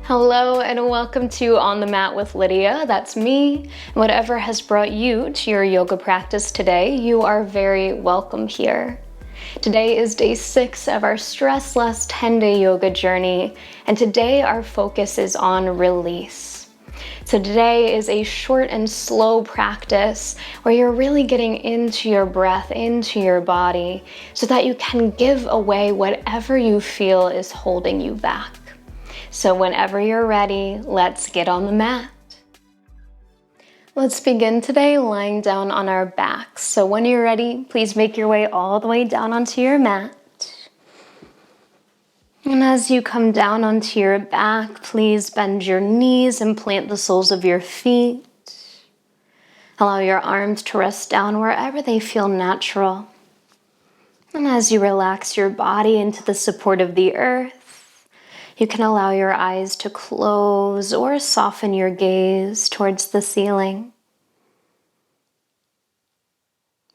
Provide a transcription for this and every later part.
Hello and welcome to On the Mat with Lydia. That's me. Whatever has brought you to your yoga practice today, you are very welcome here. Today is day 6 of our Stress-Less 10-day yoga journey, and today our focus is on release. So today is a short and slow practice where you're really getting into your breath, into your body, so that you can give away whatever you feel is holding you back. So whenever you're ready, let's get on the mat. Let's begin today lying down on our backs. So when you're ready, please make your way all the way down onto your mat. And as you come down onto your back, please bend your knees and plant the soles of your feet. Allow your arms to rest down wherever they feel natural. And as you relax your body into the support of the earth, you can allow your eyes to close or soften your gaze towards the ceiling.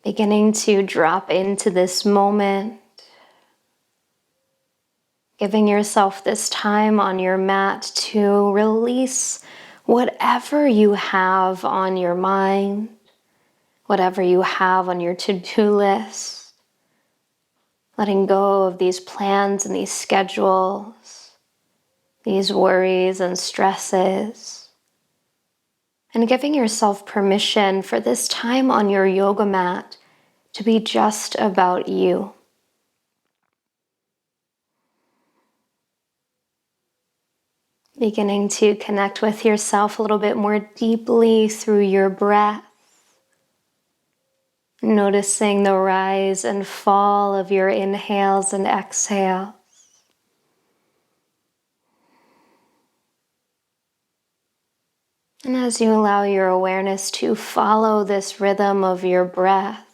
Beginning to drop into this moment. Giving yourself this time on your mat to release whatever you have on your mind, whatever you have on your to-do list. Letting go of these plans and these schedules. These worries and stresses, and giving yourself permission for this time on your yoga mat to be just about you. Beginning to connect with yourself a little bit more deeply through your breath, noticing the rise and fall of your inhales and exhales. And as you allow your awareness to follow this rhythm of your breath,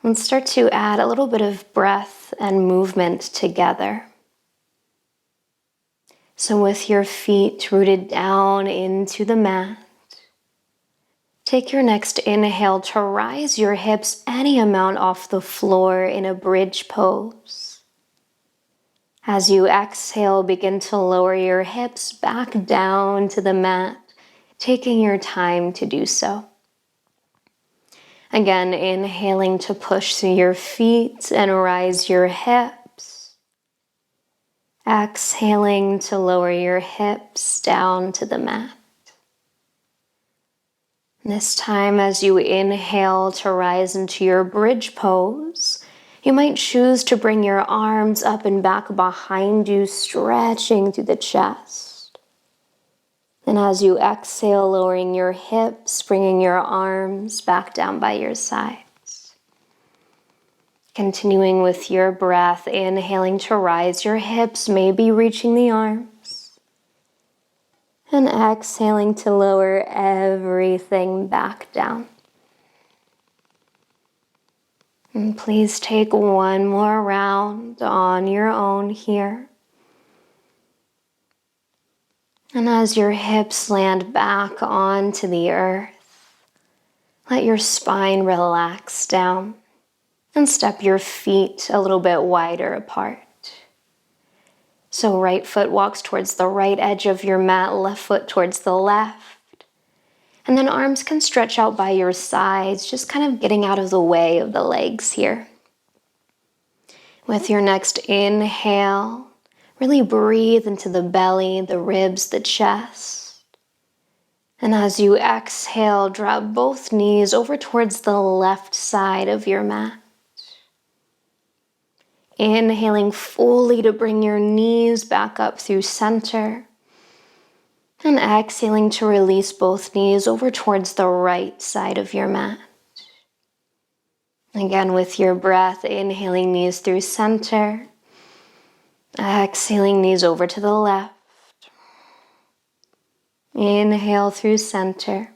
let's start to add a little bit of breath and movement together. So with your feet rooted down into the mat, take your next inhale to rise your hips any amount off the floor in a bridge pose. As you exhale, begin to lower your hips back down to the mat, taking your time to do so. Again, inhaling to push through your feet and rise your hips. Exhaling to lower your hips down to the mat. This time, as you inhale to rise into your bridge pose, you might choose to bring your arms up and back behind you, stretching through the chest. And as you exhale, lowering your hips, bringing your arms back down by your sides. Continuing with your breath, inhaling to rise your hips, maybe reaching the arms. And exhaling to lower everything back down. And please take one more round on your own here. And as your hips land back onto the earth, let your spine relax down and step your feet a little bit wider apart. So right foot walks towards the right edge of your mat, left foot towards the left. And then arms can stretch out by your sides, just kind of getting out of the way of the legs here. With your next inhale, really breathe into the belly, the ribs, the chest. And as you exhale, drop both knees over towards the left side of your mat. Inhaling fully to bring your knees back up through center. And exhaling to release both knees over towards the right side of your mat. Again, with your breath, inhaling knees through center. Exhaling knees over to the left. Inhale through center.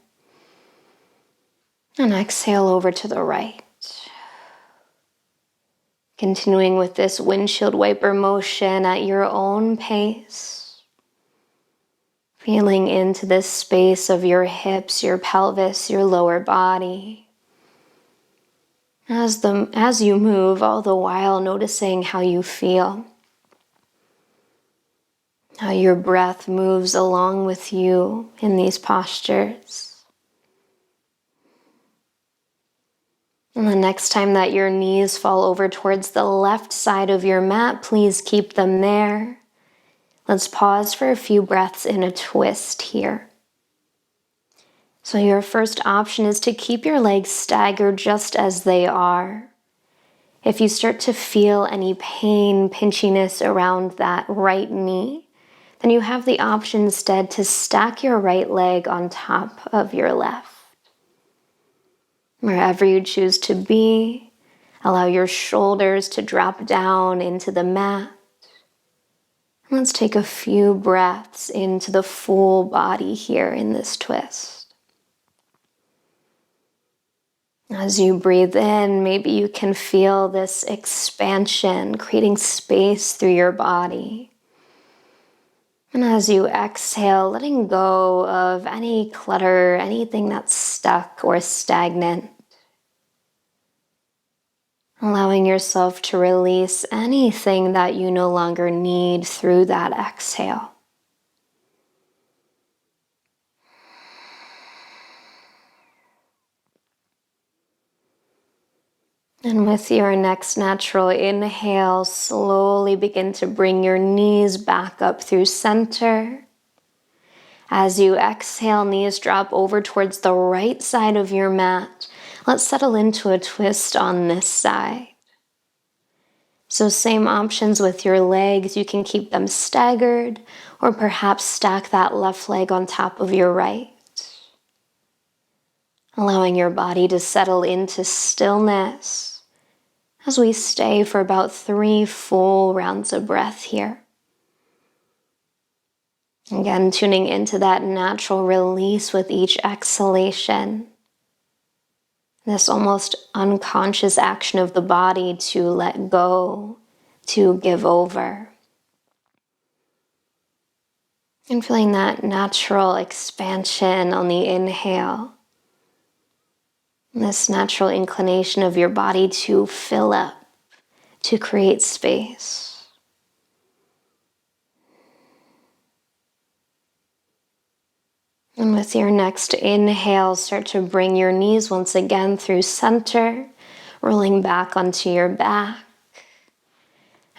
And exhale over to the right. Continuing with this windshield wiper motion at your own pace. Feeling into this space of your hips, your pelvis, your lower body. As you move, all the while noticing how you feel. How your breath moves along with you in these postures. And the next time that your knees fall over towards the left side of your mat, please keep them there. Let's pause for a few breaths in a twist here. So your first option is to keep your legs staggered just as they are. If you start to feel any pain, pinchiness around that right knee, then you have the option instead to stack your right leg on top of your left. Wherever you choose to be, allow your shoulders to drop down into the mat. Let's take a few breaths into the full body here in this twist. As you breathe in, maybe you can feel this expansion, creating space through your body. And as you exhale, letting go of any clutter, anything that's stuck or stagnant. Allowing yourself to release anything that you no longer need through that exhale. And with your next natural inhale, slowly begin to bring your knees back up through center. As you exhale, knees drop over towards the right side of your mat. Let's settle into a twist on this side. So same options with your legs. You can keep them staggered or perhaps stack that left leg on top of your right. Allowing your body to settle into stillness as we stay for about 3 full rounds of breath here. Again, tuning into that natural release with each exhalation. This almost unconscious action of the body to let go, to give over. And feeling that natural expansion on the inhale. This natural inclination of your body to fill up, to create space. And with your next inhale, start to bring your knees once again through center, rolling back onto your back.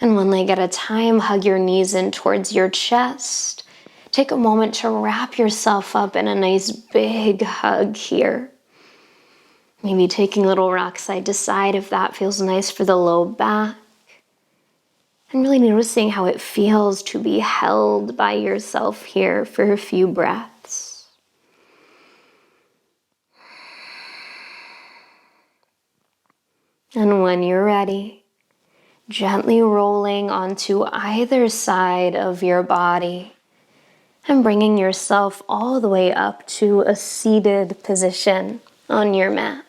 And one leg at a time, hug your knees in towards your chest. Take a moment to wrap yourself up in a nice big hug here. Maybe taking a little rock side to side if that feels nice for the low back. And really noticing how it feels to be held by yourself here for a few breaths. And when you're ready, gently rolling onto either side of your body and bringing yourself all the way up to a seated position on your mat.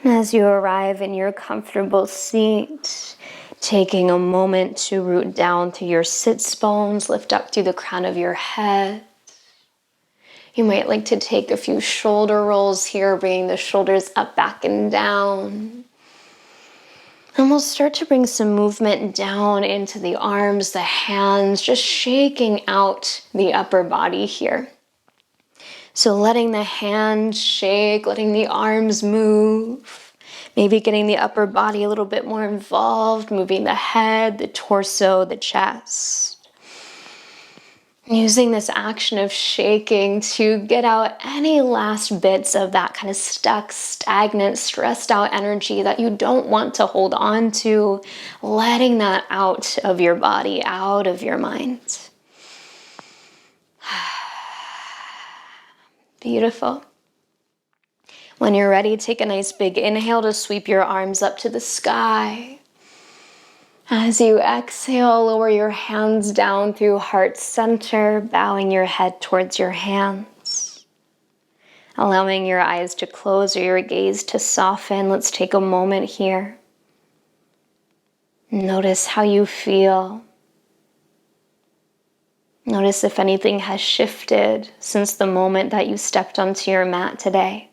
As you arrive in your comfortable seat, taking a moment to root down through your sits bones, lift up through the crown of your head. You might like to take a few shoulder rolls here, bringing the shoulders up, back, and down. And we'll start to bring some movement down into the arms, the hands, just shaking out the upper body here. So letting the hands shake, letting the arms move, maybe getting the upper body a little bit more involved, moving the head, the torso, the chest. Using this action of shaking to get out any last bits of that kind of stuck, stagnant, stressed out energy that you don't want to hold on to, letting that out of your body, out of your mind. Beautiful. When you're ready, take a nice big inhale to sweep your arms up to the sky. As you exhale, lower your hands down through heart center, bowing your head towards your hands. Allowing your eyes to close or your gaze to soften. Let's take a moment here. Notice how you feel. Notice if anything has shifted since the moment that you stepped onto your mat today.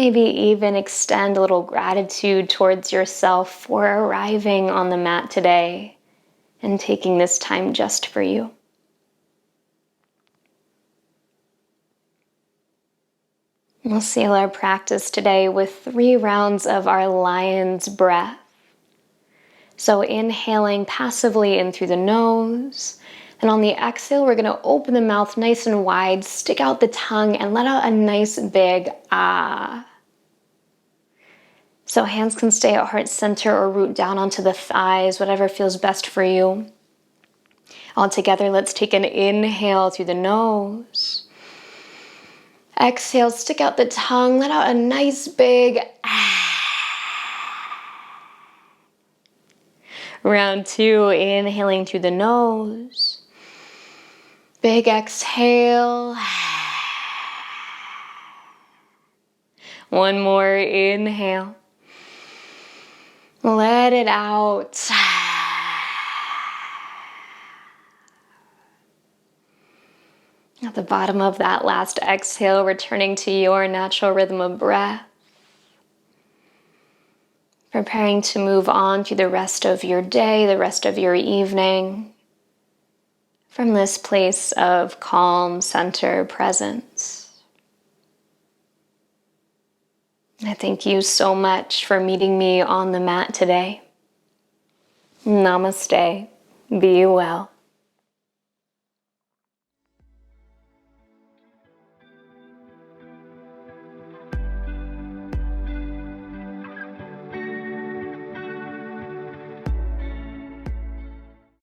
maybe even extend a little gratitude towards yourself for arriving on the mat today and taking this time just for you. We'll seal our practice today with 3 rounds of our lion's breath. So inhaling passively in through the nose, and on the exhale, we're going to open the mouth nice and wide, stick out the tongue, and let out a nice big ah. So hands can stay at heart center or root down onto the thighs, whatever feels best for you. All together, let's take an inhale through the nose. Exhale, stick out the tongue, let out a nice big ah. Round 2, inhaling through the nose. Big exhale. One more inhale. Let it out. At the bottom of that last exhale, returning to your natural rhythm of breath. Preparing to move on through the rest of your day, the rest of your evening, from this place of calm, center, presence. I thank you so much for meeting me on the mat today. Namaste. Be well.